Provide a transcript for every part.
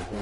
No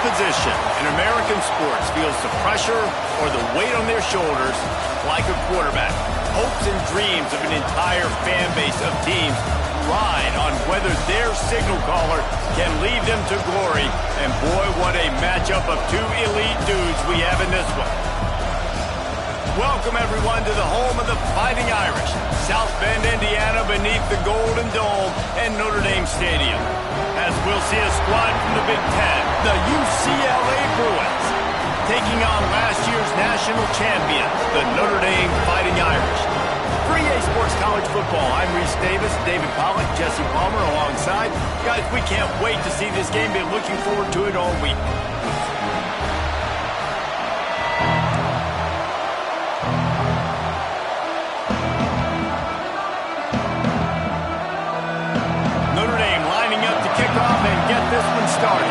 position in American sports feels the pressure or the weight on their shoulders like a quarterback. Hopes and dreams of an entire fan base of teams ride on whether their signal caller can lead them to glory. And boy, what a matchup of two elite dudes we have in this one. Welcome, everyone, to the home of the Fighting Irish, South Bend, Indiana, beneath the Golden Dome and Notre Dame Stadium. As we'll see a squad from the Big Ten, the UCLA Bruins, taking on last year's national champion, the Notre Dame Fighting Irish. 3A Sports College Football, I'm Reese Davis, David Pollack, Jesse Palmer alongside. Guys, we can't wait to see this game. Been looking forward to it all week. This one started.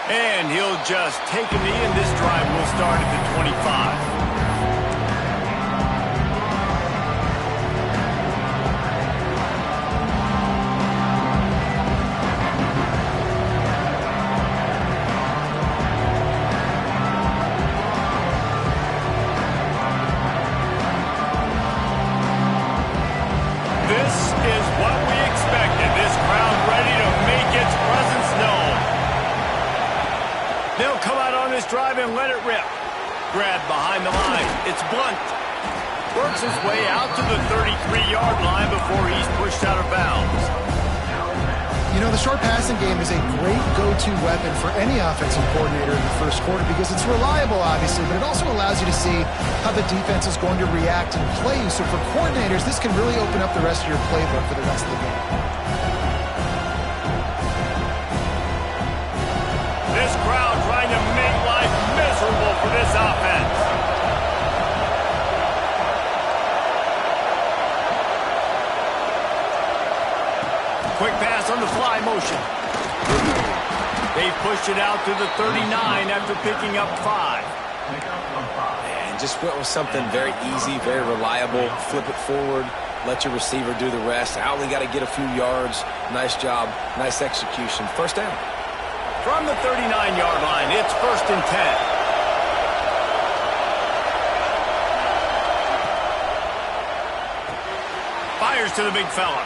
And he'll just take a knee, and this drive will start at the 25. Drive and let it rip. Grab behind the line. It's Blunt. Works his way out to the 33-yard line before he's pushed out of bounds. You know, the short passing game is a great go-to weapon for any offensive coordinator in the first quarter because it's reliable, obviously, but it also allows you to see how the defense is going to react and play you. So for coordinators, this can really open up the rest of your playbook for the rest of the game. This crowd trying to make life miserable for this offense. Quick pass on the fly motion. They pushed it out to the 39 after picking up 5. And just went with something very easy, very reliable. Flip it forward. Let your receiver do the rest. I only got to get a few yards. Nice job. Nice execution. First down. From the 39-yard line, it's 1st and 10. Fires to the big fella.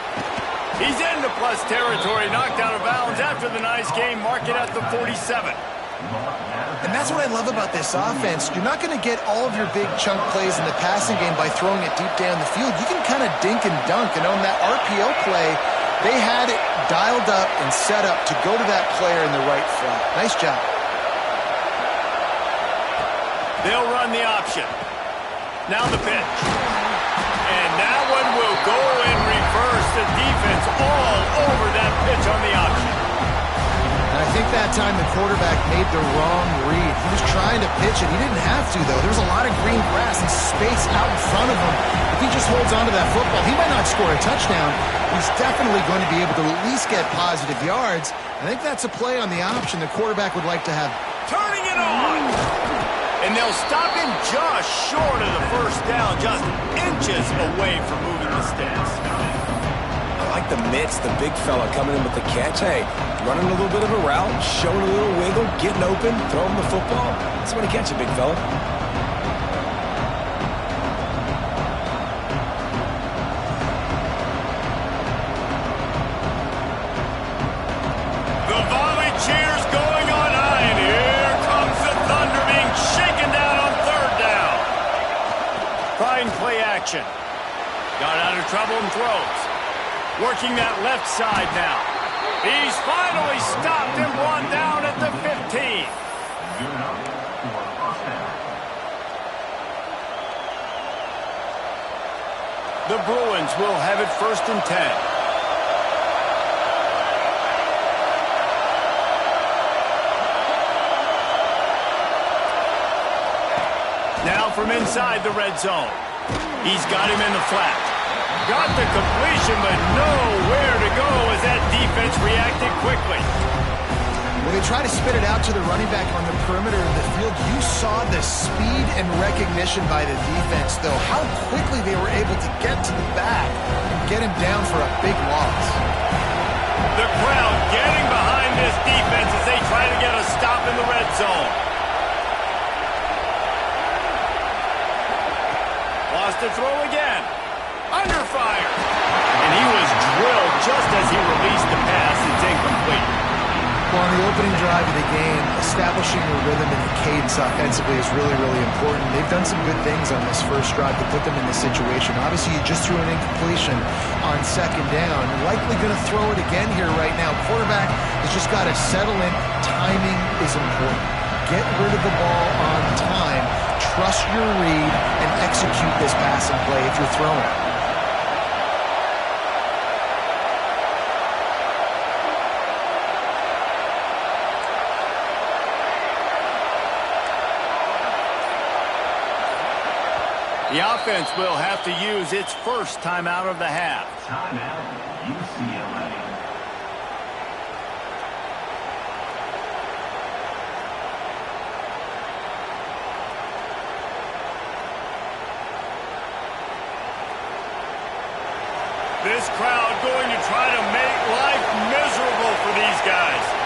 He's into plus territory, knocked out of bounds after the nice game. Mark it at the 47. And that's what I love about this offense. You're not going to get all of your big chunk plays in the passing game by throwing it deep down the field. You can kind of dink and dunk. And on that RPO play, they had it dialed up and set up to go to that player in the right flat. Nice job. They'll run the option. Now the pitch. And that one will go in reverse. The defense all over that pitch on the option. And I think that time the quarterback made the wrong read. He was trying to pitch it. He didn't have to, though. There was a lot of green grass and space out in front of him. If he just holds on to that football, he might not score a touchdown. He's definitely going to be able to at least get positive yards. I think that's a play on the option the quarterback would like to have. Turning it on! And they'll stop him just short of the first down, just inches away from moving the sticks. I like the mitts, the big fella coming in with the catch. Hey, running a little bit of a route, showing a little wiggle, getting open, throwing the football. Somebody catch it, big fella. Play action. Got out of trouble and throws. Working that left side now. He's finally stopped and brought down at the 15. The Bruins will have it 1st and 10. from inside the red zone. He's got him in the flat. Got the completion, but nowhere to go as that defense reacted quickly. When they try to spit it out to the running back on the perimeter of the field, you saw the speed and recognition by the defense, though, how quickly they were able to get to the back and get him down for a big loss. The crowd getting behind this defense as they try to get a stop in the red zone. Lost to throw again. Under fire. And he was drilled just as he released the pass. It's incomplete. Well, on the opening drive of the game, establishing a rhythm and a cadence offensively is really, really important. They've done some good things on this first drive to put them in this situation. Obviously, you just threw an incompletion on second down. Likely going to throw it again here right now. Quarterback has just got to settle in. Timing is important. Get rid of the ball on time. Trust your read and execute this passing play if you're throwing. The offense will have to use its first timeout of the half. Timeout, UCLA. This crowd going to try to make life miserable for these guys.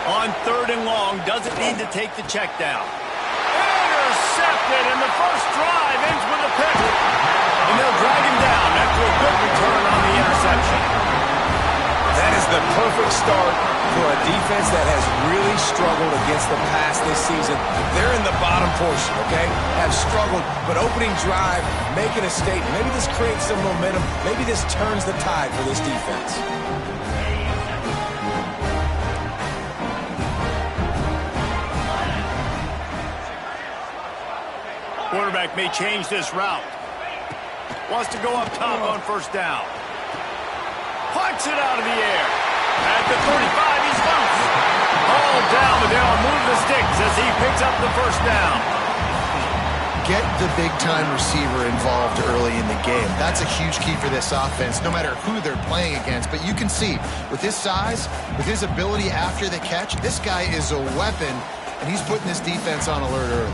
On third and long, doesn't need to take the check down. Intercepted, and the first drive ends with a pick. And they'll drag him down after a good return on the interception. That is the perfect start for a defense that has really struggled against the pass this season. They're in the bottom portion, okay? Have struggled, but opening drive, making a statement. Maybe this creates some momentum. Maybe this turns the tide for this defense. Quarterback may change this route. Wants to go up top on first down. Punts it out of the air. At the 35, he's loose. All down, but they'll move the sticks as he picks up the first down. Get the big-time receiver involved early in the game. That's a huge key for this offense, no matter who they're playing against. But you can see, with his size, with his ability after the catch, this guy is a weapon, and he's putting this defense on alert early.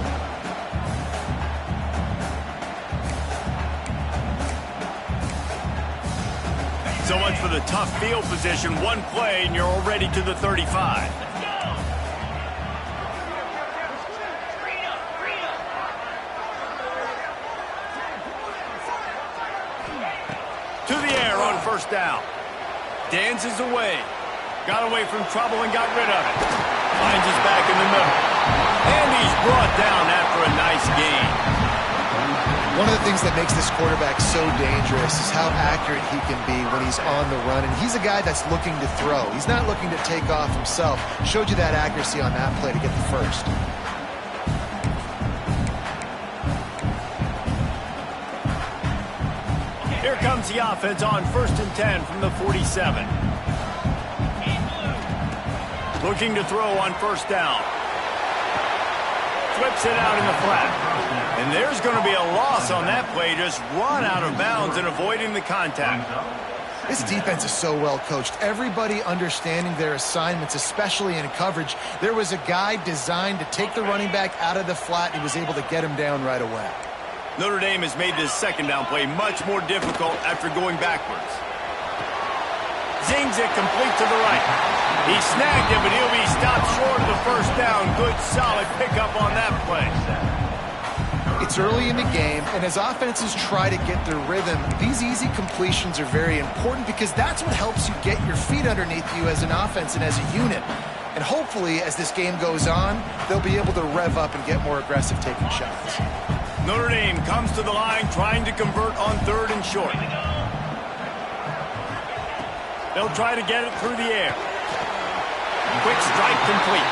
So much for the tough field position. One play, and you're already to the 35. To the air on first down. Dances away. Got away from trouble and got rid of it. Finds his back in the middle. And he's brought down after a nice gain. One of the things that makes this quarterback so dangerous is how accurate he can be when he's on the run. And he's a guy that's looking to throw. He's not looking to take off himself. Showed you that accuracy on that play to get the first. Here comes the offense on 1st and 10 from the 47. Looking to throw on first down. Flips it out in the flat. And there's going to be a loss on that play. Just run out of bounds and avoiding the contact. This defense is so well coached. Everybody understanding their assignments, especially in coverage. There was a guy designed to take the running back out of the flat, and he was able to get him down right away. Notre Dame has made this second down play much more difficult after going backwards. Zings it complete to the right. He snagged it, but he'll be stopped short of the first down. Good, solid pickup on that play. It's early in the game, and as offenses try to get their rhythm, these easy completions are very important because that's what helps you get your feet underneath you as an offense and as a unit. And hopefully, as this game goes on, they'll be able to rev up and get more aggressive taking shots. Notre Dame comes to the line trying to convert on third and short. They'll try to get it through the air. Quick strike complete.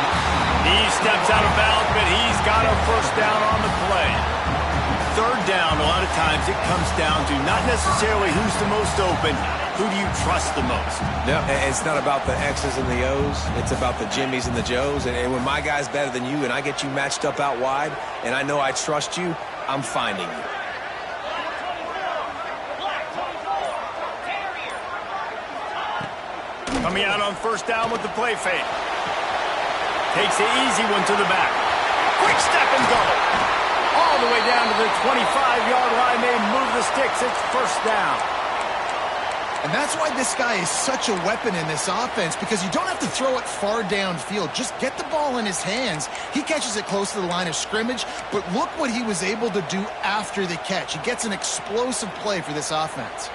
He steps out of bounds, but he's got a first down on the play. third down, a lot of times it comes down to not necessarily who's the most open, who do you trust the most? No, it's not about the X's and the O's. It's about the Jimmys and the Joes. And when my guy's better than you and I get you matched up out wide and I know I trust you, I'm finding you. Coming out on first down with the play fake. Takes the easy one to the back. Quick step and go. All the way down to the 25-yard line. They move the sticks. It's first down. And that's why this guy is such a weapon in this offense, because you don't have to throw it far downfield. Just get the ball in his hands. He catches it close to the line of scrimmage, but look what he was able to do after the catch. He gets an explosive play for this offense.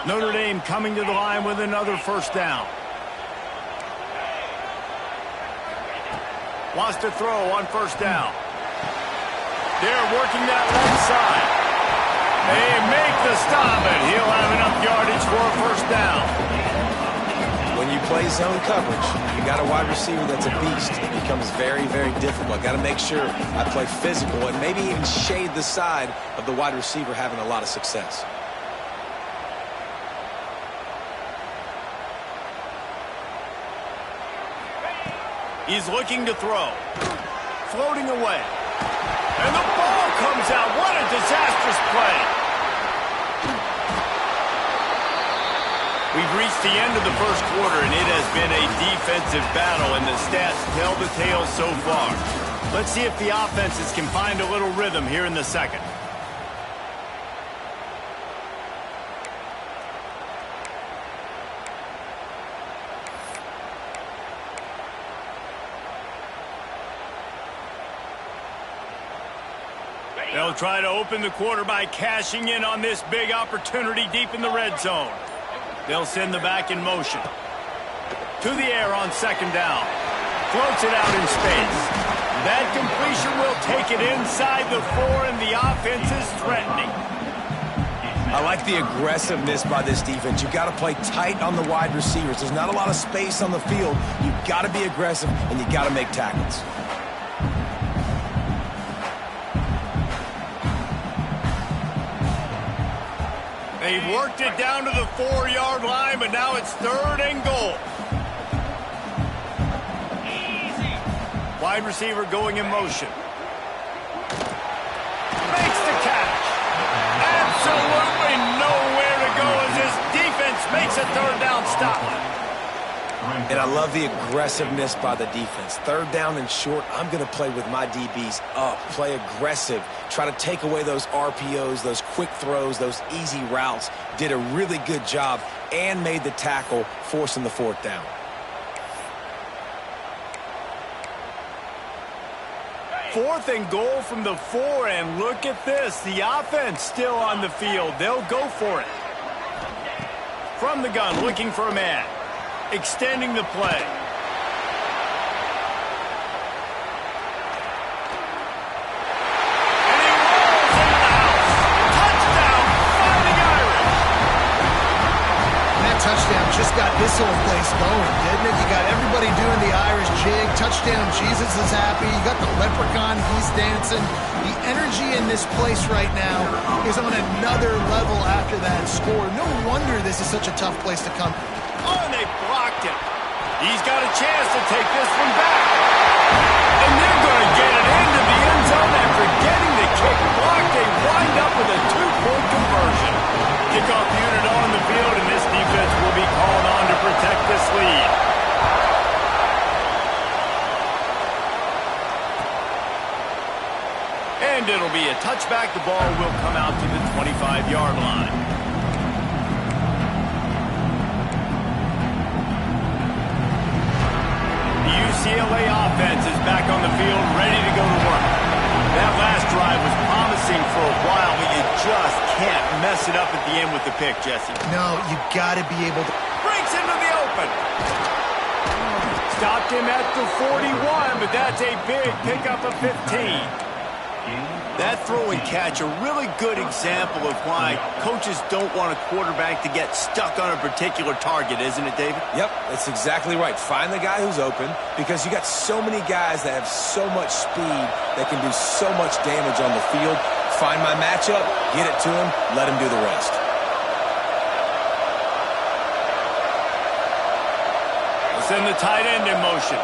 Notre Dame coming to the line with another first down. Wants to throw on first down. They're working that left side. They make the stop, and he'll have enough yardage for a first down. When you play zone coverage, you got a wide receiver that's a beast. It becomes very, very difficult. Got to make sure I play physical and maybe even shade the side of the wide receiver having a lot of success. He's looking to throw. Floating away. And the ball comes out. What a disastrous play. We've reached the end of the first quarter, and it has been a defensive battle, and the stats tell the tale so far. Let's see if the offenses can find a little rhythm here in the second. They'll try to open the quarter by cashing in on this big opportunity deep in the red zone. They'll send the back in motion. To the air on second down. Floats it out in space. That completion will take it inside the 4, and the offense is threatening. I like the aggressiveness by this defense. You've got to play tight on the wide receivers. There's not a lot of space on the field. You've got to be aggressive, and you've got to make tackles. They've worked it down to the 4-yard line, but now it's third and goal. Easy. Wide receiver going in motion. Makes the catch. Absolutely nowhere to go as this defense makes a third down stop. And I love the aggressiveness by the defense. Third down and short, I'm going to play with my DBs up, play aggressive, try to take away those RPOs, those quick throws, those easy routes. Did a really good job and made the tackle, forcing the fourth down. Fourth and goal from the 4, and look at this. The offense still on the field. They'll go for it. From the gun, looking for a man. Extending the play. And he rolls into the house. Touchdown, Fighting Irish. And that touchdown just got this whole place going, didn't it? You got everybody doing the Irish jig. Touchdown, Jesus is happy. You got the leprechaun, he's dancing. The energy in this place right now is on another level after that score. No wonder this is such a tough place to come. Oh, and they blocked him. He's got a chance to take this one back. And they're going to get it into the end zone after getting the kick blocked. They wind up with a 2-point conversion. Kickoff unit on the field, and this defense will be called on to protect this lead. And it'll be a touchback. The ball will come out to the 25-yard line. UCLA offense is back on the field, ready to go to work. That last drive was promising for a while, but you just can't mess it up at the end with the pick, Jesse. No, you got to be able to. Breaks into the open. Stopped him at the 41, but that's a big pickup of 15. That throw and catch, a really good example of why coaches don't want a quarterback to get stuck on a particular target, isn't it, David? Yep, that's exactly right. Find the guy who's open, because you got so many guys that have so much speed that can do so much damage on the field. Find my matchup, get it to him, let him do the rest. We'll send the tight end in motion.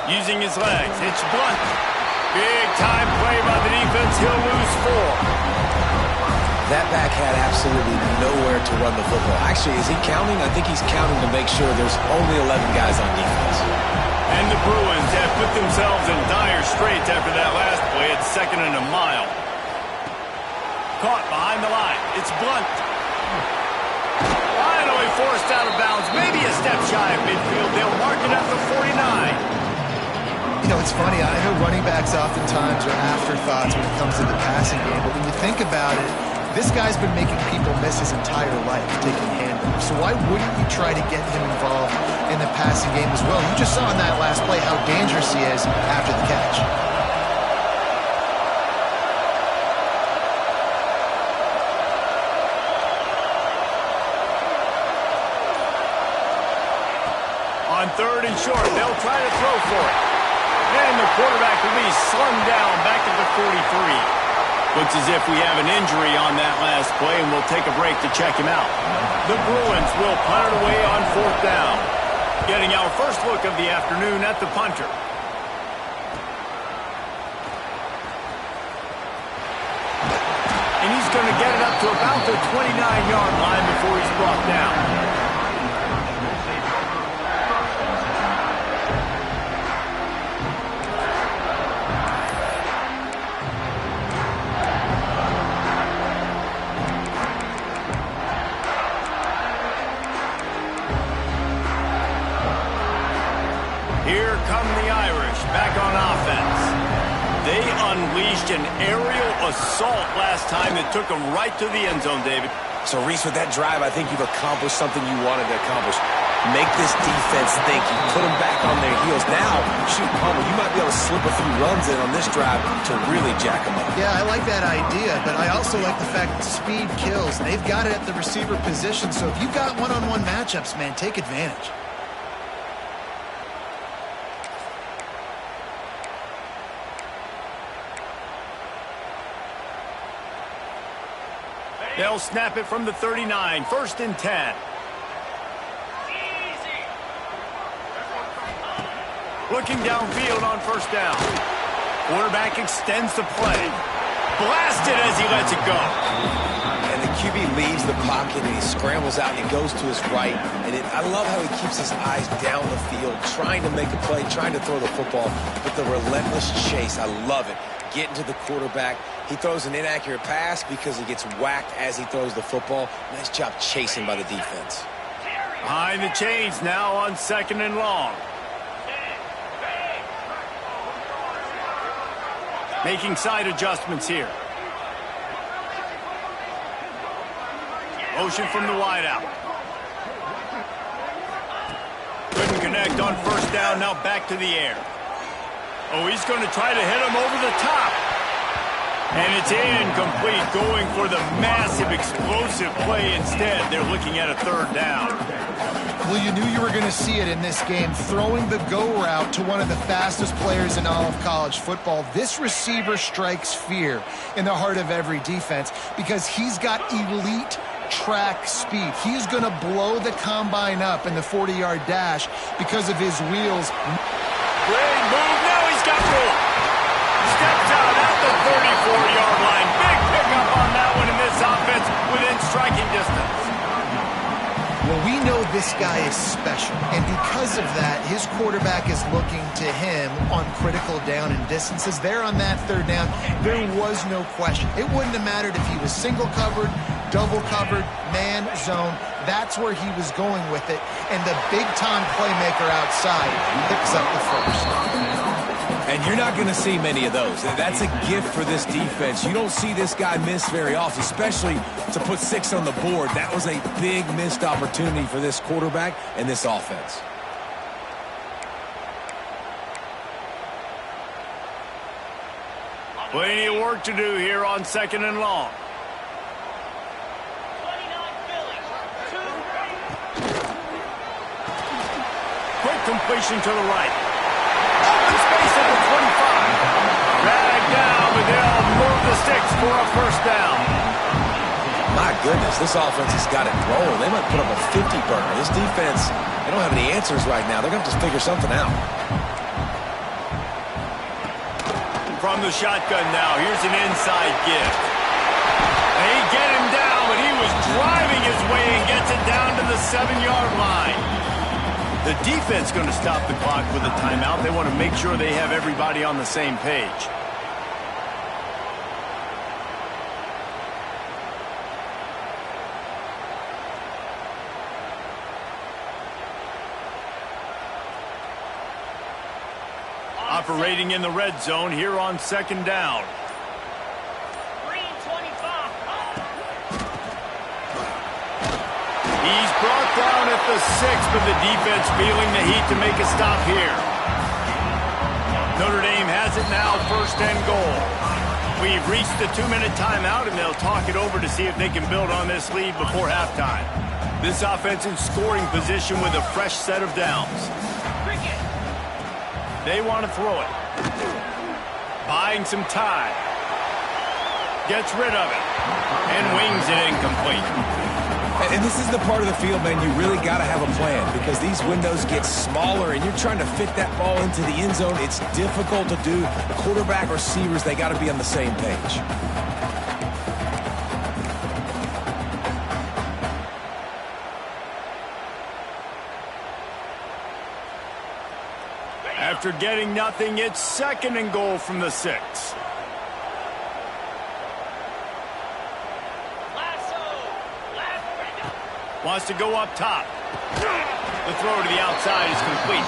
Using his legs, it's Blunt. Big time play by the defense. He'll lose 4. That back had absolutely nowhere to run the football. Actually, is he counting? I think he's counting to make sure there's only 11 guys on defense. And the Bruins have put themselves in dire straits after that last play. It's 2nd and a mile. Caught behind the line. It's Blunt. Finally forced out of bounds. Maybe a step shy of midfield. They'll mark it at the 49. You know, it's funny. I know running backs oftentimes are afterthoughts when it comes to the passing game, but when you think about it, this guy's been making people miss his entire life taking handoffs. So why wouldn't you try to get him involved in the passing game as well? You just saw in that last play how dangerous he is after the catch. On 3rd and short, they'll try to throw for it. And the quarterback will be slung down back at the 43. Looks as if we have an injury on that last play, and we'll take a break to check him out. The Bruins will punt it away on 4th down. Getting our first look of the afternoon at the punter. And he's going to get it up to about the 29-yard line before he's brought down. Here come the Irish back on offense. They unleashed an aerial assault last time that took them right to the end zone, David. So, Reese, with that drive, I think you've accomplished something you wanted to accomplish. Make this defense think. You put them back on their heels. Now, shoot, Palmer, you might be able to slip a few runs in on this drive to really jack them up. Yeah, I like that idea, but I also like the fact that speed kills. They've got it at the receiver position, so if you've got one-on-one matchups, man, take advantage. They'll snap it from the 39. 1st and 10. Looking downfield on 1st down. Quarterback extends the play. Blasted as he lets it go. And the QB leaves the pocket and he scrambles out and he goes to his right. And I love how he keeps his eyes down the field, trying to make a play, trying to throw the football. But the relentless chase, I love it. Getting to the quarterback. He throws an inaccurate pass because he gets whacked as he throws the football. Nice job chasing by the defense. Behind the chains now on 2nd and long. Making side adjustments here. Motion from the wideout. Couldn't connect on 1st down, now back to the air. Oh, he's going to try to hit him over the top. And it's incomplete, going for the massive explosive play instead. They're looking at a 3rd down. Well, you knew you were going to see it in this game, throwing the go route to one of the fastest players in all of college football. This receiver strikes fear in the heart of every defense because he's got elite track speed. He's going to blow the combine up in the 40-yard dash because of his wheels. Great move. Now he's got room. Steps out at the 34-yard line. Big pickup on that one in this offense within striking distance. Well, we know this guy is special, and because of that, his quarterback is looking to him on critical down and distances. There on that 3rd down, there was no question. It wouldn't have mattered if he was single covered, double covered, man, zone. That's where he was going with it, and the big-time playmaker outside picks up the 1st. And you're not going to see many of those. That's a gift for this defense. You don't see this guy miss very often, especially to put 6 on the board. That was a big missed opportunity for this quarterback and this offense. Plenty of work to do here on 2nd and long. Quick completion to the right. Opens for a first down. My goodness, this offense has got it rolling. They might put up a 50-burger. This defense, they don't have any answers right now. They're going to have to figure something out. From the shotgun now, here's an inside gift. They get him down, but he was driving his way and gets it down to the 7-yard line. The defense going to stop the clock with a timeout. They want to make sure they have everybody on the same page. Operating in the red zone here on second down. He's brought down at the 6, but the defense feeling the heat to make a stop here. Notre Dame has it now, first and goal. We've reached the 2-minute timeout, and they'll talk it over to see if they can build on this lead before halftime. This offense in scoring position with a fresh set of downs. They want to throw it. Buying some time. Gets rid of it. And wings it incomplete. And this is the part of the field, man, you really got to have a plan because these windows get smaller and you're trying to fit that ball into the end zone. It's difficult to do. The quarterback, receivers, they got to be on the same page. After getting nothing, it's second and goal from the 6. Wants to go up top. The throw to the outside is complete.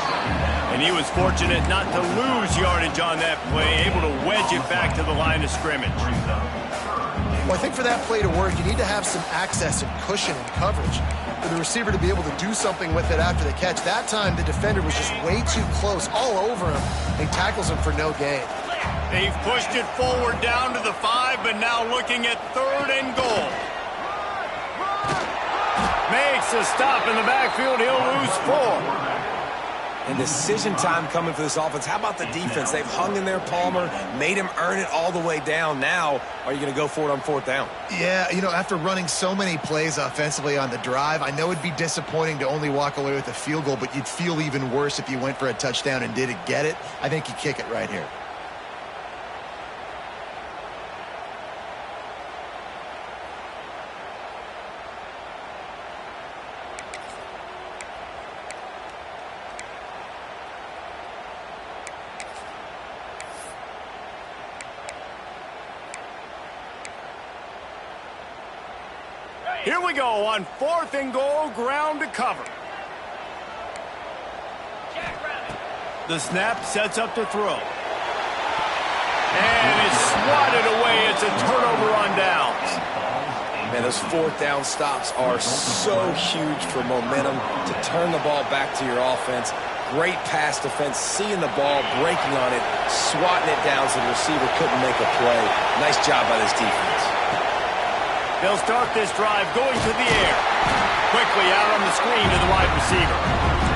And he was fortunate not to lose yardage on that play, able to wedge it back to the line of scrimmage. Well, I think for that play to work, you need to have some access and cushion and coverage for the receiver to be able to do something with it after the catch. That time, the defender was just way too close, all over him. He tackles him for no gain. They've pushed it forward down to the 5, but now looking at third and goal. Makes a stop in the backfield. He'll lose 4. And decision time coming for this offense. How about the defense? They've hung in there, Palmer, made him earn it all the way down. Now, are you going to go for it on fourth down? Yeah, you know, after running so many plays offensively on the drive, I know it'd be disappointing to only walk away with a field goal, but you'd feel even worse if you went for a touchdown and didn't get it. I think you kick it right here. Here we go on fourth and goal, ground to cover. The snap sets up to throw. And it's swatted away. It's a turnover on downs. Man, those fourth down stops are so huge for momentum to turn the ball back to your offense. Great pass defense, seeing the ball, breaking on it, swatting it down so the receiver couldn't make a play. Nice job by this defense. They'll start this drive going to the air. Quickly out on the screen to the wide receiver.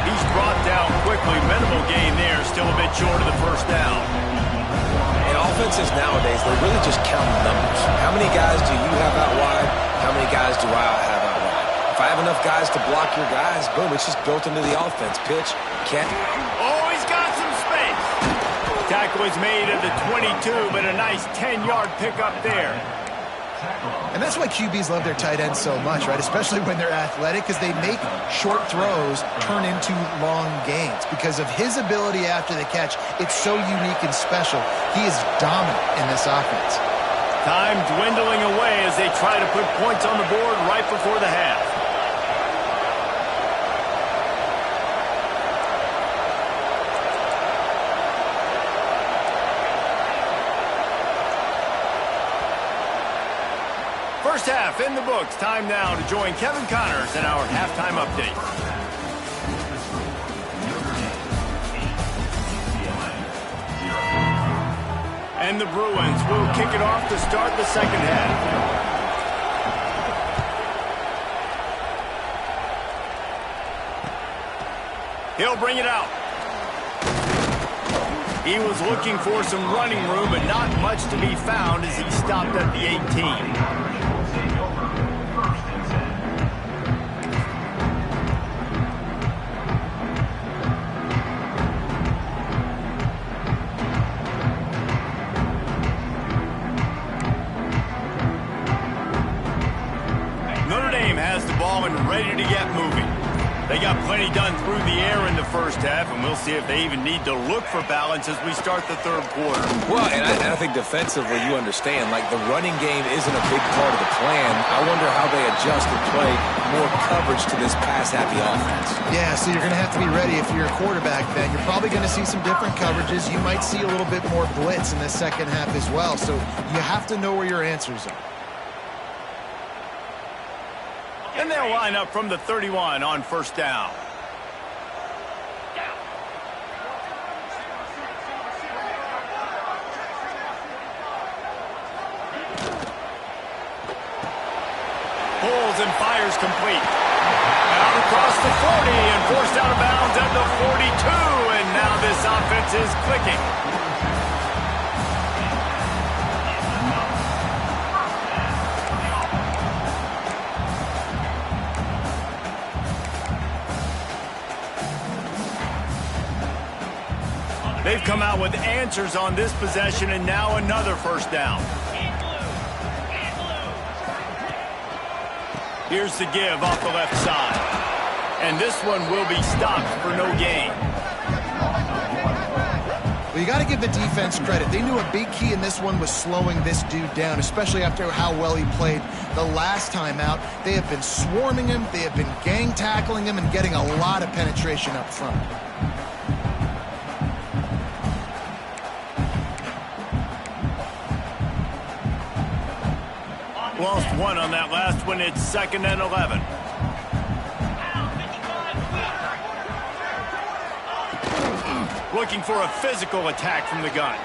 He's brought down quickly. Minimal gain there. Still a bit short of the first down. In offenses nowadays, they're really just counting numbers. How many guys do you have out wide? How many guys do I have out wide? If I have enough guys to block your guys, boom, it's just built into the offense. Pitch, catch. Oh, he's got some space. Tackle is made at the 22, but a nice 10-yard pickup there. And that's why QBs love their tight ends so much, right? Especially when they're athletic, because they make short throws turn into long gains. Because of his ability after the catch, it's so unique and special. He is dominant in this offense. Time dwindling away as they try to put points on the board right before the half. First half in the books. Time now to join Kevin Connors in our halftime update. And the Bruins will kick it off to start the second half. He'll bring it out. He was looking for some running room, but not much to be found as he stopped at the 18. And ready to get moving. They got plenty done through the air in the first half, and we'll see if they even need to look for balance as we start the third quarter. Well, and I think defensively, you understand, like the running game isn't a big part of the plan. I wonder how they adjust and play more coverage to this pass-happy offense. Yeah, so you're going to have to be ready if you're a quarterback, Ben. You're probably going to see some different coverages. You might see a little bit more blitz in the second half as well, so you have to know where your answers are. And they'll line up from the 31 on first down. Pulls and fires complete. Out across the 40 and forced out of bounds at the 42. And now this offense is clicking. They've come out with answers on this possession, and now another first down. Here's the give off the left side. And this one will be stopped for no gain. Well, you got to give the defense credit. They knew a big key in this one was slowing this dude down, especially after how well he played the last time out. They have been swarming him. They have been gang tackling him and getting a lot of penetration up front. Lost one on that last one. It's 2nd and 11. Looking for a physical attack from the gun.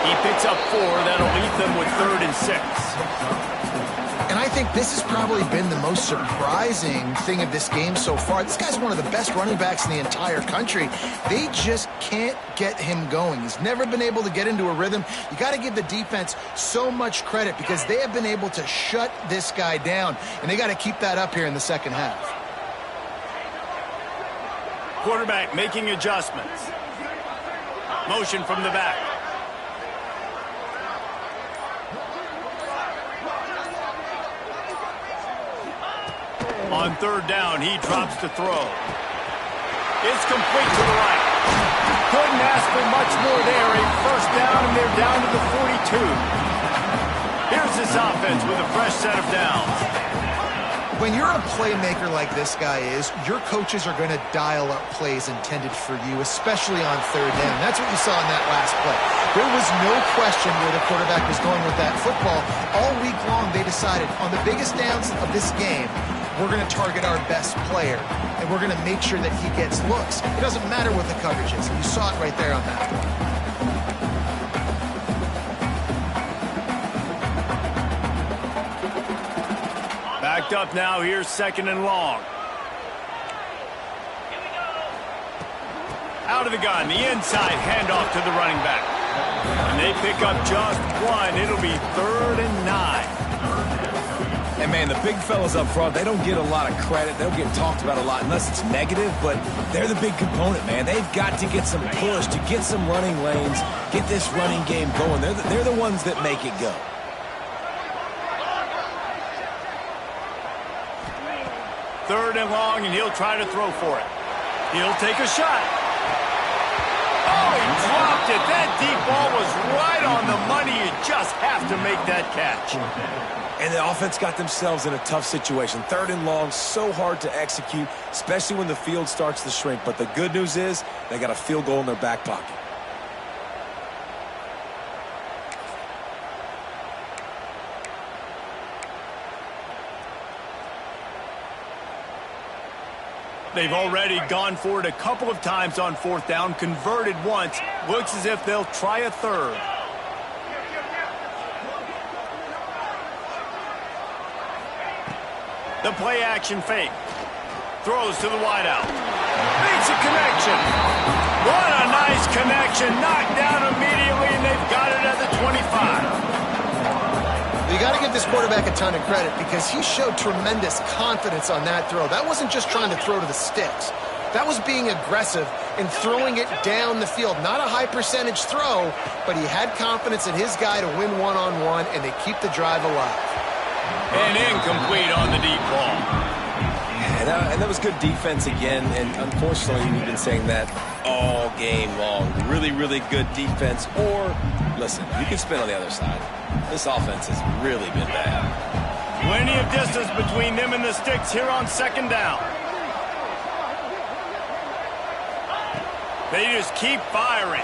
He picks up 4. That'll leave them with 3rd and 6. And I think this has probably been the most surprising thing of this game so far. This guy's one of the best running backs in the entire country. They just can't get him going. He's never been able to get into a rhythm. You got to give the defense so much credit because they have been able to shut this guy down, and they got to keep that up here in the second half. Quarterback making adjustments. Motion from the back. On 3rd down, he drops to throw. It's complete to the right. Couldn't ask for much more there. A first down, and they're down to the 42. Here's this offense with a fresh set of downs. When you're a playmaker like this guy is, your coaches are going to dial up plays intended for you, especially on 3rd down. That's what you saw in that last play. There was no question where the quarterback was going with that football. All week long, they decided on the biggest downs of this game, we're going to target our best player, and we're going to make sure that he gets looks. It doesn't matter what the coverage is. You saw it right there on that one. Backed up now. Here's 2nd and long. Out of the gun. The inside handoff to the running back. And they pick up just 1. It'll be 3rd and 9. And, man, the big fellas up front, they don't get a lot of credit. They don't get talked about a lot unless it's negative, but they're the big component, man. They've got to get some push, to get some running lanes, get this running game going. They're the ones that make it go. Third and long, and he'll try to throw for it. He'll take a shot. Oh, he dropped it. That deep ball was right on the money. You just have to make that catch. And the offense got themselves in a tough situation. 3rd and long, so hard to execute, especially when the field starts to shrink. But the good news is they got a field goal in their back pocket. They've already gone for it a couple of times on 4th down, converted once. Looks as if they'll try a 3rd. The play action fake. Throws to the wideout. Makes a connection. What a nice connection. Knocked down immediately, and they've got it at the 25. You got to give this quarterback a ton of credit because he showed tremendous confidence on that throw. That wasn't just trying to throw to the sticks. That was being aggressive and throwing it down the field. Not a high percentage throw, but he had confidence in his guy to win one-on-one, and they keep the drive alive. And incomplete on the deep ball. And that was good defense again, and unfortunately we've been saying that all game long. Really, really good defense, or, listen, you can spin on the other side. This offense has really been bad. Plenty of distance between them and the sticks here on second down. They just keep firing.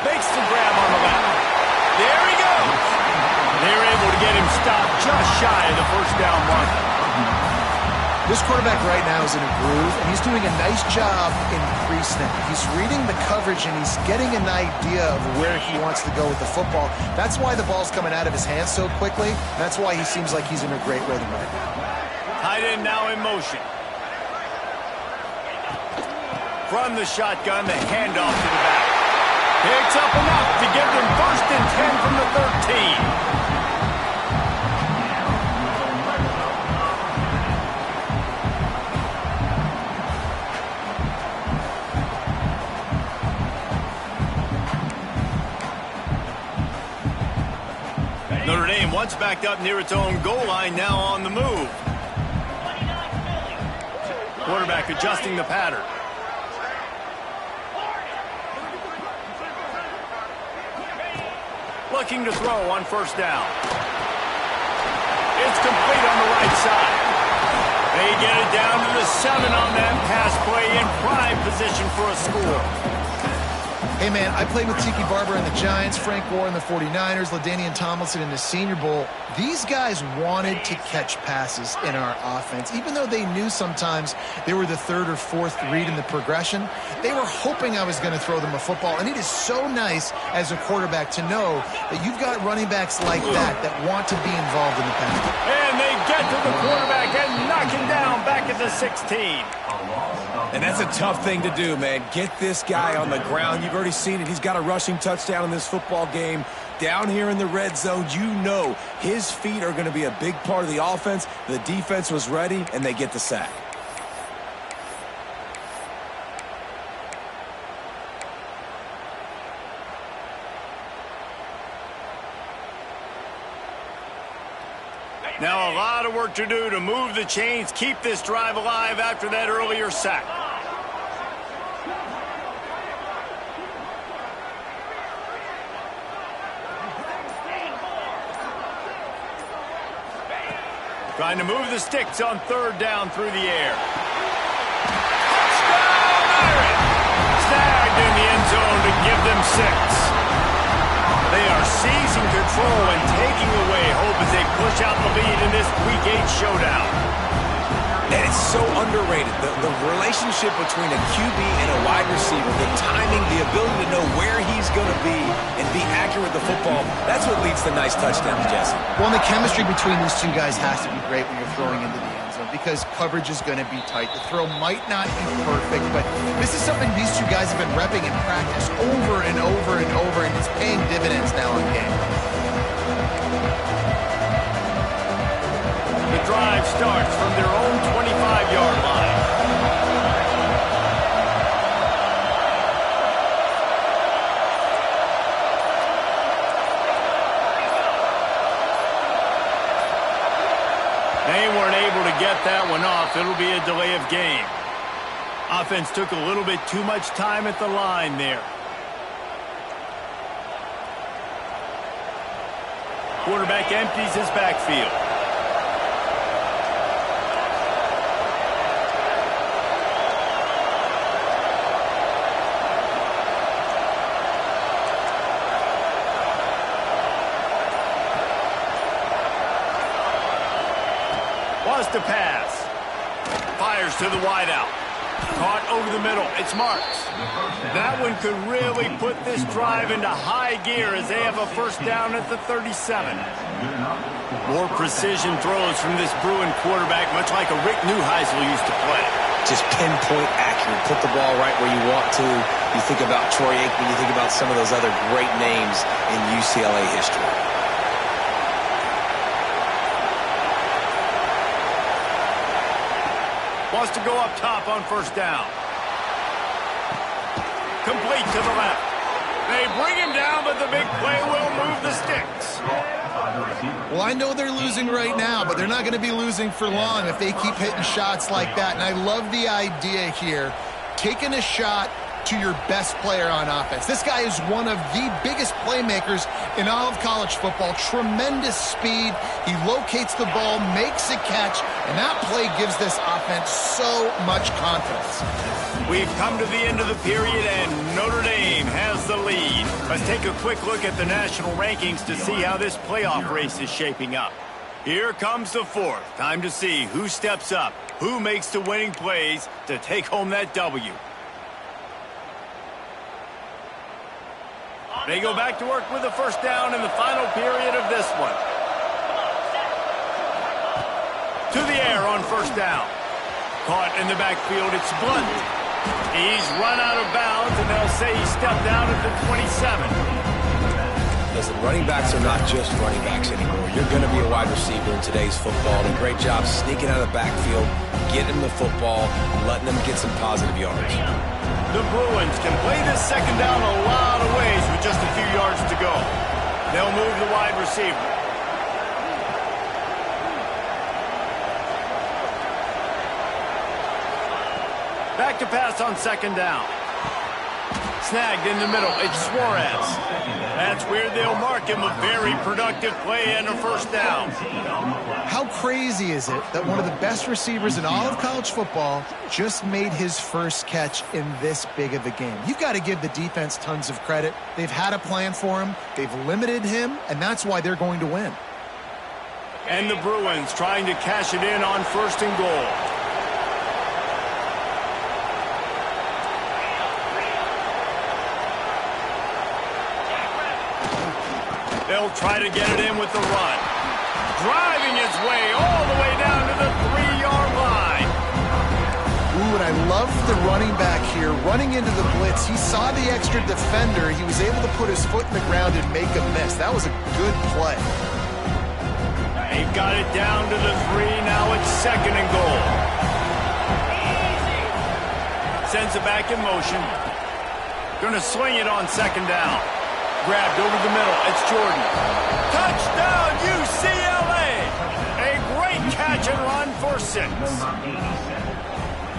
Makes the grab on the left. There he goes. They're able to get him stopped just shy of the first down mark. This quarterback right now is in a groove, and he's doing a nice job in pre-snap. He's reading the coverage, and he's getting an idea of where he wants to go with the football. That's why the ball's coming out of his hands so quickly. That's why he seems like he's in a great rhythm right now. Tight end now in motion. From the shotgun, the handoff to the back. Picks up enough to give them 1st and 10 from the 13. Notre Dame, once backed up near its own goal line, now on the move. Quarterback adjusting the pattern. Looking to throw on 1st down. It's complete on the right side. They get it down to the 7 on that pass play, in prime position for a score. Hey, man, I played with Tiki Barber and the Giants, Frank Gore and the 49ers, LaDainian Tomlinson in the Senior Bowl. These guys wanted to catch passes in our offense. Even though they knew sometimes they were the 3rd or 4th read in the progression, they were hoping I was going to throw them a football. And it is so nice as a quarterback to know that you've got running backs like that want to be involved in the pass. And they get to the quarterback and knock him down back at the 16. And that's a tough thing to do, man. Get this guy on the ground. You've already seen it. He's got a rushing touchdown in this football game. Down here in the red zone, you know his feet are going to be a big part of the offense. The defense was ready, and they get the sack. Now a lot of work to do to move the chains, keep this drive alive after that earlier sack. Trying to move the sticks on 3rd down through the air. Touchdown, Irish! Snagged in the end zone to give them 6. They are seizing control and taking away hope as they push out the lead in this Week 8 showdown. And it's so underrated. The relationship between a QB and a wide receiver, the timing, the ability to know where he's going to be and be accurate with the football, that's what leads to nice touchdowns, Jesse. Well, and the chemistry between these two guys has to be great when you're throwing into the end zone because coverage is going to be tight. The throw might not be perfect, but this is something these two guys have been repping in practice over and over and over, and it's paying dividends now in game. The drive starts from their own 25-yard line. They weren't able to get that one off. It'll be a delay of game. Offense took a little bit too much time at the line there. Quarterback empties his backfield. Wants to pass. Fires to the wideout. Caught over the middle. It's Marks. That one could really put this drive into high gear as they have a 1st down at the 37. More precision throws from this Bruin quarterback, much like a Rick Neuheisel used to play. just pinpoint accurate. Put the ball right where you want to. You think about Troy Aikman, you think about some of those other great names in UCLA history. Wants to go up top on first down. Complete to the left. They bring him down, but the big play will move the sticks. Well, I know they're losing right now, but they're not going to be losing for long if they keep hitting shots like that. And I love the idea here, taking a shot to your best player on offense. This guy is one of the biggest playmakers in all of college football. Tremendous speed. He locates the ball, makes a catch, and that play gives this offense so much confidence. We've come to the end of the period, and Notre Dame has the lead. Let's take a quick look at the national rankings to see how this playoff race is shaping up. Here comes the fourth. Time to see who steps up, who makes the winning plays to take home that W. They go back to work with a first down in the final period of this one. To the air on first down. Caught in the backfield, it's Blunt. He's run out of bounds, and they'll say he stepped out at the 27. Listen, running backs are not just running backs anymore. You're going to be a wide receiver in today's football. And a great job sneaking out of the backfield, getting the football, letting them get some positive yards. The Bruins can play this second down a lot of ways with just a few yards to go. They'll move the wide receiver. Back to pass on second down. Snagged in the middle. It's Suarez. That's where they'll mark him. A very productive play and a first down. How crazy is it that one of the best receivers in all of college football just made his first catch in this big of a game? You've got to give the defense tons of credit. They've had a plan for him. They've limited him, and that's why they're going to win. And the Bruins trying to cash it in on first and goal. They'll try to get it in with the run. Driving his way all the way down to the 3-yard line. Ooh, and I love the running back here. Running into the blitz, he saw the extra defender. He was able to put his foot in the ground and make a miss. That was a good play. They've got it down to the 3. Now it's second and goal. Sends it back in motion. Going to swing it on second down. Grabbed over the middle. It's Jordan. Touchdown, UCLA! A great catch and run for 6.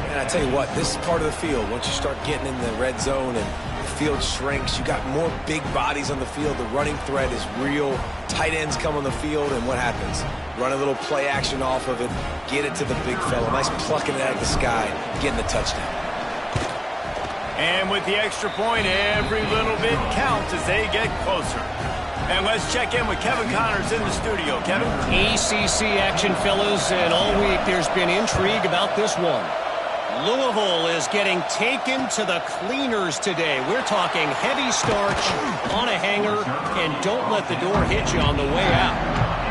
And I tell you what, this is part of the field. Once you start getting in the red zone and the field shrinks, you got more big bodies on the field. The running threat is real. Tight ends come on the field, and what happens? Run a little play action off of it, get it to the big fella. Nice plucking it out of the sky, getting the touchdown. And with the extra point, every little bit counts as they get closer. And let's check in with Kevin Connors in the studio. Kevin? ACC action, fellas, and all week there's been intrigue about this one. Louisville is getting taken to the cleaners today. We're talking heavy starch on a hanger, and don't let the door hit you on the way out.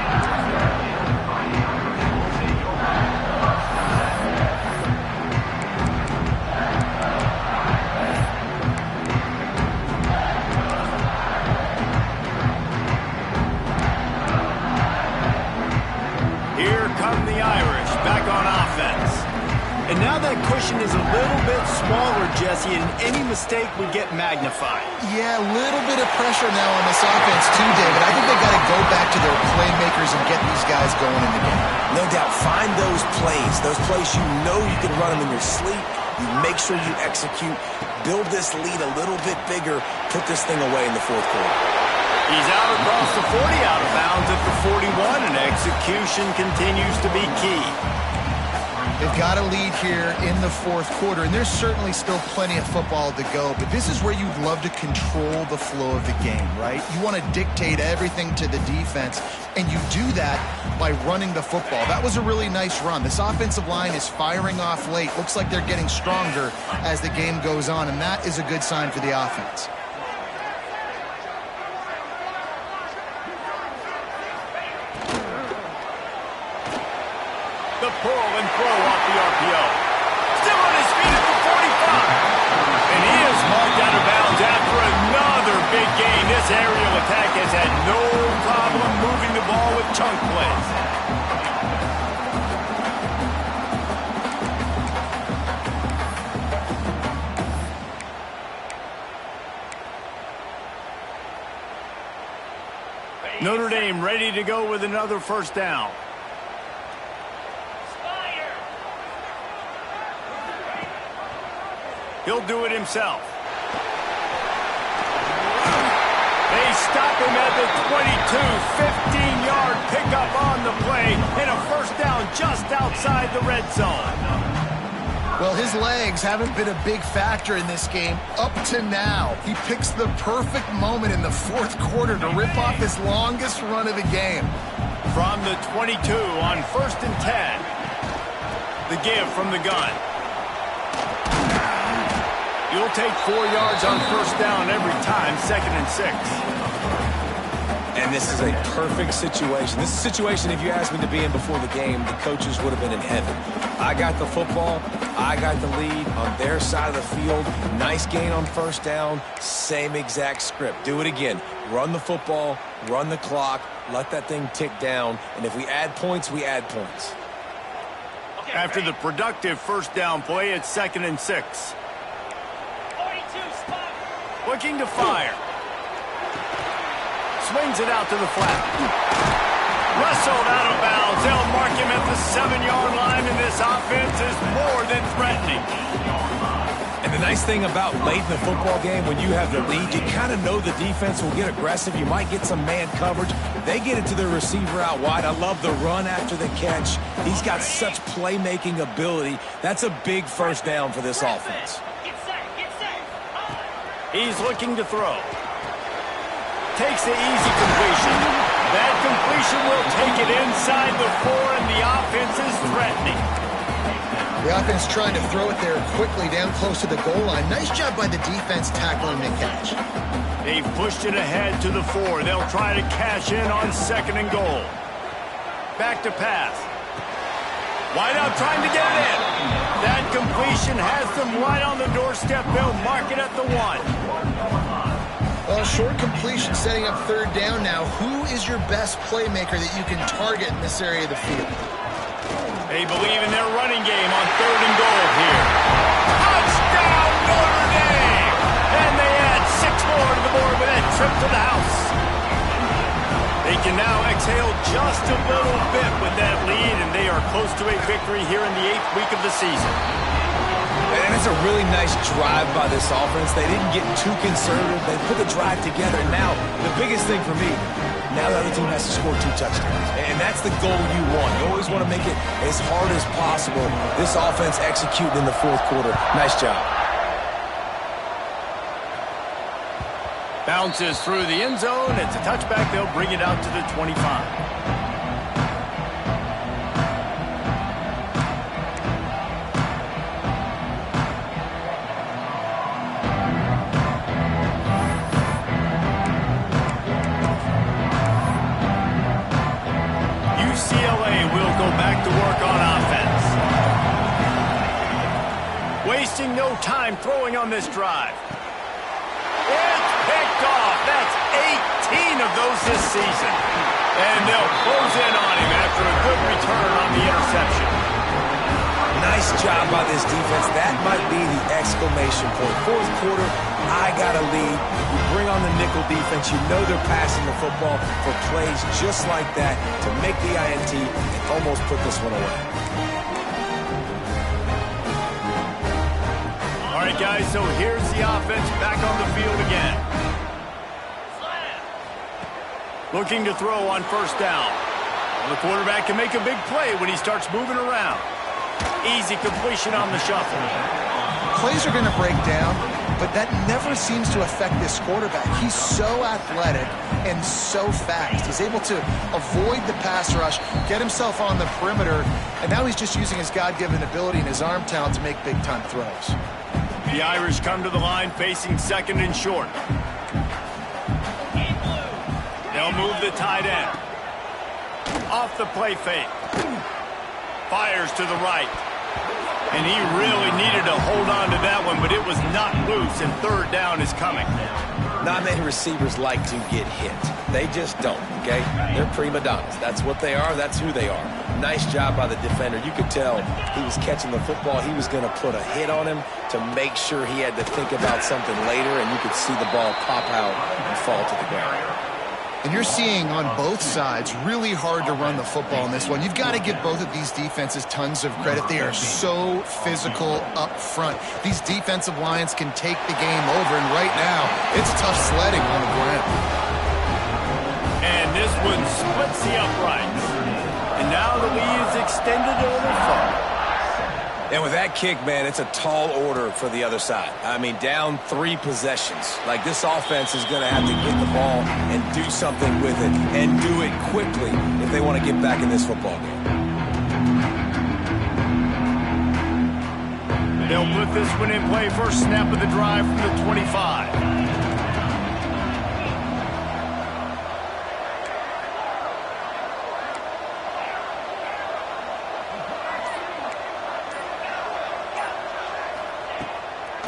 And now that cushion is a little bit smaller, Jesse, and any mistake would get magnified. Yeah, a little bit of pressure now on this offense too, David. I think they got to go back to their playmakers and get these guys going in the game. No doubt. Find those plays you know you can run them in your sleep. You make sure you execute. Build this lead a little bit bigger. Put this thing away in the fourth quarter. He's out across the 40, out of bounds at the 41, and execution continues to be key. They've got a lead here in the fourth quarter, and there's certainly still plenty of football to go, but this is where you'd love to control the flow of the game, right? You want to dictate everything to the defense, and you do that by running the football. That was a really nice run. This offensive line is firing off late. Looks like they're getting stronger as the game goes on, and that is a good sign for the offense. The pull and throw off the RPO. Still This aerial attack has had no problem moving the ball with chunk plays. Notre Dame ready to go with another first down. He'll do it himself. They stop him at the 22, 15-yard pickup on the play, and a first down just outside the red zone. Well, his legs haven't been a big factor in this game up to now. He picks the perfect moment in the fourth quarter to rip off his longest run of the game. From the 22 on 1st and 10. The give from the gun. You'll take 4 yards on first down every time, 2nd and 6. And this is a perfect situation. This is a situation, if you asked me to be in before the game, the coaches would have been in heaven. I got the football. I got the lead on their side of the field. Nice gain on first down. Same exact script. Do it again. Run the football, run the clock, let that thing tick down. And if we add points, we add points. After the productive first down play, it's 2nd and 6. Looking to fire. Swings it out to the flat. Wrestled out of bounds. They'll mark him at the 7-yard line, and this offense is more than threatening. And the nice thing about late in the football game, when you have the lead, you kind of know the defense will get aggressive. You might get some man coverage. They get it to the receiver out wide. I love the run after the catch. He's got such playmaking ability. That's a big first down for this offense. He's looking to throw. Takes the easy completion. That completion will take it inside the 4, and the offense is threatening. The offense trying to throw it there quickly down close to the goal line. Nice job by the defense tackling the catch. They've pushed it ahead to the 4. They'll try to cash in on 2nd and goal. Back to pass. Wide out trying to get it in. That completion has them right on the doorstep. They'll mark it at the 1. Well, short completion setting up 3rd down now. Who is your best playmaker that you can target in this area of the field? They believe in their running game on 3rd and goal here. Touchdown, Notre Dame! And they add 6 more to the board with that trip to the house. They can now exhale just a little bit with that lead, and they are close to a victory here in the 8th week of the season. And it's a really nice drive by this offense. They didn't get too conservative. They put the drive together. Now, the biggest thing for me, now the other team has to score 2 touchdowns. And that's the goal you want. You always want to make it as hard as possible. This offense executing in the 4th quarter. Nice job. Bounces through the end zone. It's a touchback. They'll bring it out to the 25. UCLA will go back to work on offense. Wasting no time throwing on this drive. It's picked off. That's 18 of those this season. And they'll close in on him after a good return on the interception. Nice job by this defense. That might be the exclamation point. 4th quarter, I got a lead. You bring on the nickel defense. You know they're passing the football for plays just like that to make the INT and almost put this one away. All right, guys, so here's the offense back on the field again. Looking to throw on first down. Well, the quarterback can make a big play when he starts moving around. Easy completion on the shuffle. Plays are going to break down, but that never seems to affect this quarterback. He's so athletic and so fast. He's able to avoid the pass rush, get himself on the perimeter, and now he's just using his God-given ability and his arm talent to make big-time throws. The Irish come to the line facing 2nd and short. They'll move the tight end. Off the play fake. Fires to the right. And he really needed to hold on to that one, but it was not loose, and third down is coming. Not many receivers like to get hit. They just don't, okay? They're prima donnas. That's what they are. That's who they are. Nice job by the defender. You could tell he was catching the football. He was going to put a hit on him to make sure he had to think about something later, and you could see the ball pop out and fall to the ground. And you're seeing on both sides really hard to run the football in this one. You've got to give both of these defenses tons of credit. They are so physical up front. These defensive lines can take the game over, and right now, it's tough sledding on the ground. And this one splits the uprights. And now the lead is extended a little further. And with that kick, man, it's a tall order for the other side. I mean, down 3 possessions. Like, this offense is going to have to get the ball and do something with it, and do it quickly if they want to get back in this football game. They'll put this one in play. First snap of the drive from the 25.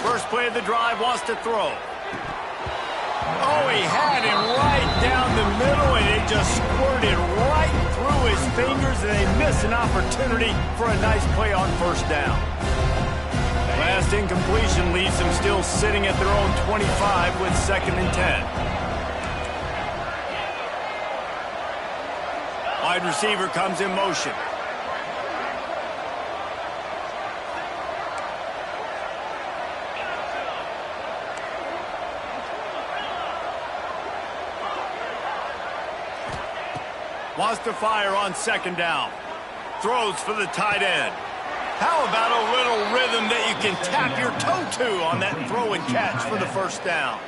First play of the drive, wants to throw. Oh, he had him right down the middle, and it just squirted right through his fingers, and they miss an opportunity for a nice play on first down. Last incompletion leaves them still sitting at their own 25 with 2nd and 10. Wide receiver comes in motion. Wants to fire on 2nd down. Throws for the tight end. How about a little rhythm that you can tap your toe to on that throw and catch for the first down?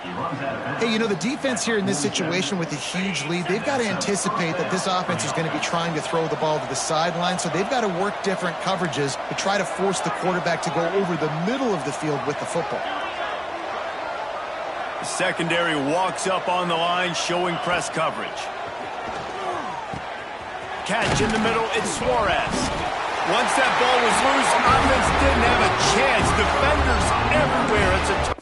Hey, you know, the defense here in this situation with a huge lead, they've got to anticipate that this offense is going to be trying to throw the ball to the sideline, so they've got to work different coverages to try to force the quarterback to go over the middle of the field with the football. The secondary walks up on the line, showing press coverage. Catch in the middle, it's Suarez. Once that ball was loose, offense didn't have a chance. Defenders everywhere. It's a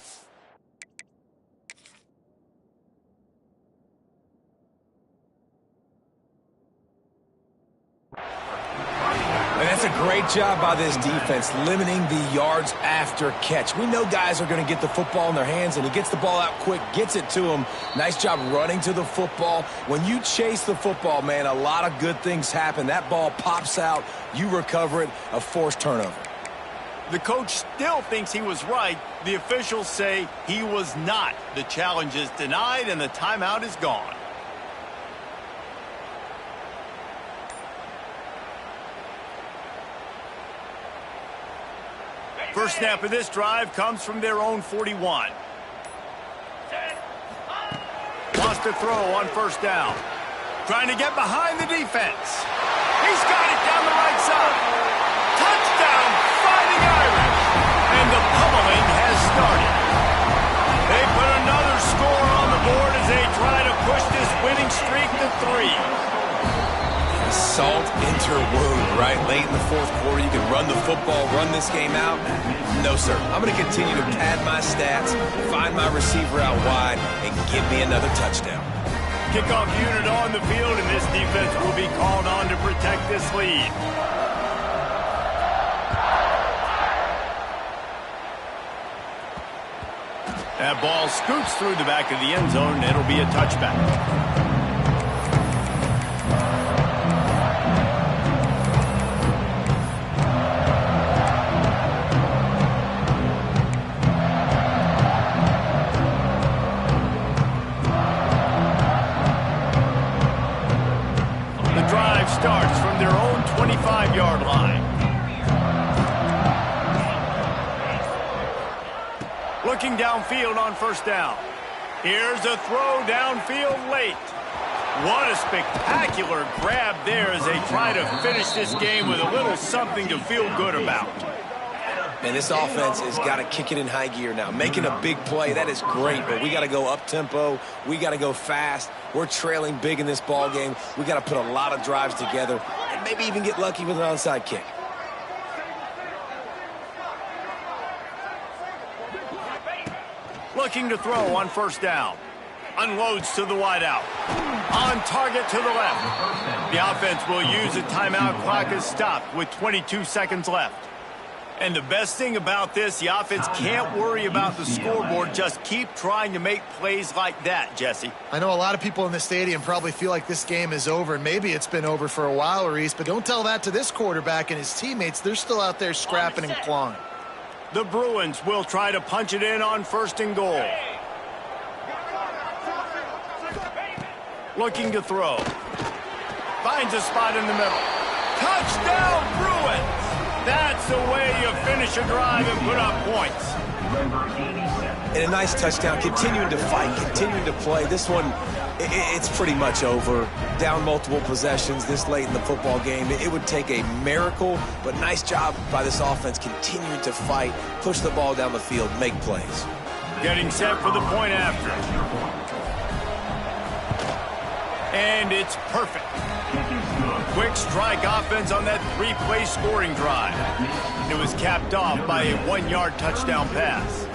And that's a great job by this defense, limiting the yards after catch. We know guys are going to get the football in their hands, and he gets the ball out quick, gets it to him. Nice job running to the football. When you chase the football, man, a lot of good things happen. That ball pops out, you recover it, a forced turnover. The coach still thinks he was right. The officials say he was not. The challenge is denied, and the timeout is gone. First snap of this drive comes from their own 41. Wants to throw on first down. Trying to get behind the defense. He's got it down the right side. Touchdown, Fighting Irish. And the pummeling has started. They put another score on the board as they try to push this winning streak to 3. Salt into wound, right? Late in the 4th quarter, you can run the football, run this game out. No, sir. I'm going to continue to pad my stats, find my receiver out wide, and give me another touchdown. Kickoff unit on the field, and this defense will be called on to protect this lead. That ball scoots through the back of the end zone, and it'll be a touchback. Starts from their own 25-yard line. Looking downfield on first down. Here's a throw downfield late. What a spectacular grab there as they try to finish this game with a little something to feel good about. Man, this offense has got to kick it in high gear now. Making a big play, that is great, but we got to go up-tempo. We got to go fast. We're trailing big in this ball game. We got to put a lot of drives together and maybe even get lucky with an onside kick. Looking to throw on first down. Unloads to the wideout. On target to the left. The offense will use a timeout. Clock is stopped with 22 seconds left. And the best thing about this, the offense can't worry about the scoreboard. Just keep trying to make plays like that, Jesse. I know a lot of people in the stadium probably feel like this game is over. Maybe it's been over for a while, Reese, but don't tell that to this quarterback and his teammates. They're still out there scrapping and clawing. The Bruins will try to punch it in on first and goal. Looking to throw. Finds a spot in the middle. Touchdown, Bruins! That's the way you finish a drive and put up points. And a nice touchdown, continuing to fight, continuing to play. This one, it's pretty much over. Down multiple possessions this late in the football game. It would take a miracle, but nice job by this offense continuing to fight, push the ball down the field, make plays. Getting set for the point after. And it's perfect. Quick strike offense on that three-play scoring drive. It was capped off by a 1-yard touchdown pass.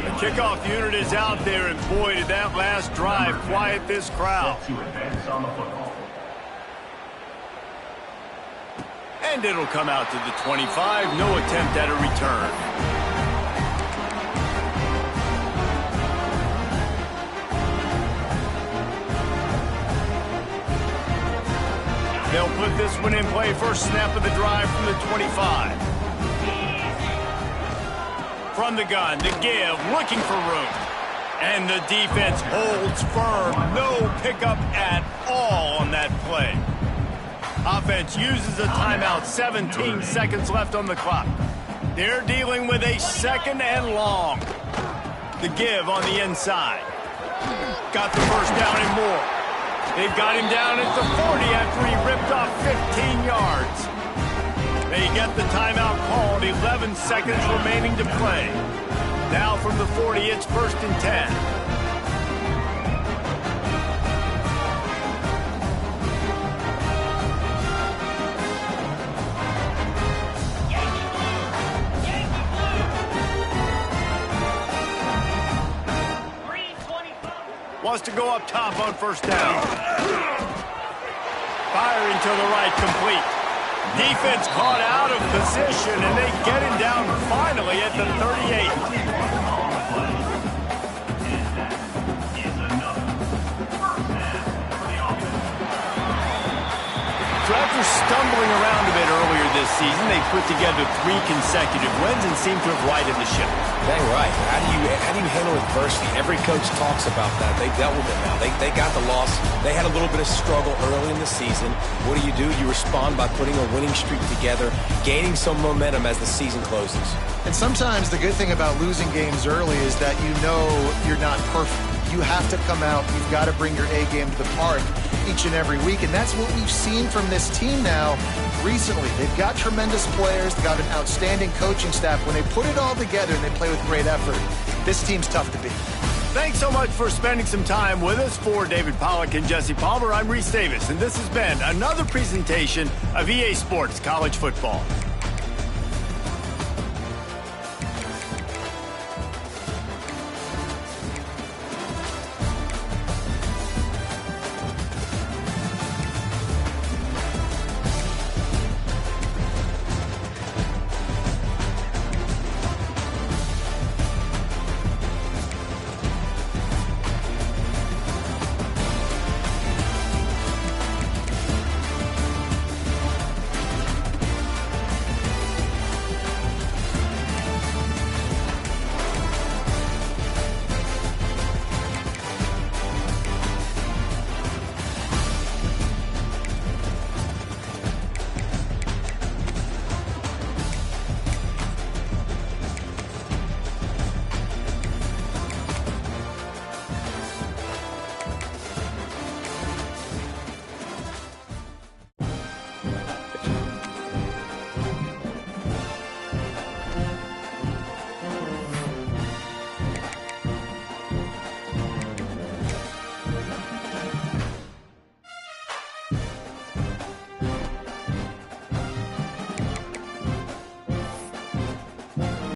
The kickoff unit is out there, and boy, did that last drive quiet this crowd. And it'll come out to the 25. No attempt at a return. They'll put this one in play. First snap of the drive from the 25. From the gun, the give, looking for room. And the defense holds firm. No pickup at all on that play. Offense uses a timeout. 17 seconds left on the clock. They're dealing with a second and long. The give on the inside. Got the first down and more. They've got him down at the 40 after he ripped off 15 yards. They get the timeout called. 11 seconds remaining to play. Now from the 40, it's first and 10. Wants to go up top on first down. Firing to the right, complete. Defense caught out of position, and they get him down finally at the 38. So after stumbling around a bit earlier this season, they put together 3 consecutive wins and seem to have righted the ship. Dang right. How do you handle adversity? Every coach talks about that. They dealt with it now. They got the loss. They had a little bit of struggle early in the season. What do? You respond by putting a winning streak together, gaining some momentum as the season closes. And sometimes the good thing about losing games early is that you know you're not perfect. You have to come out. You've got to bring your A game to the park each and every week. And that's what we've seen from this team now recently. They've got tremendous players. They've got an outstanding coaching staff. When they put it all together and they play with great effort, this team's tough to beat. Thanks so much for spending some time with us. For David Pollack and Jesse Palmer, I'm Reese Davis, and this has been another presentation of EA Sports College Football.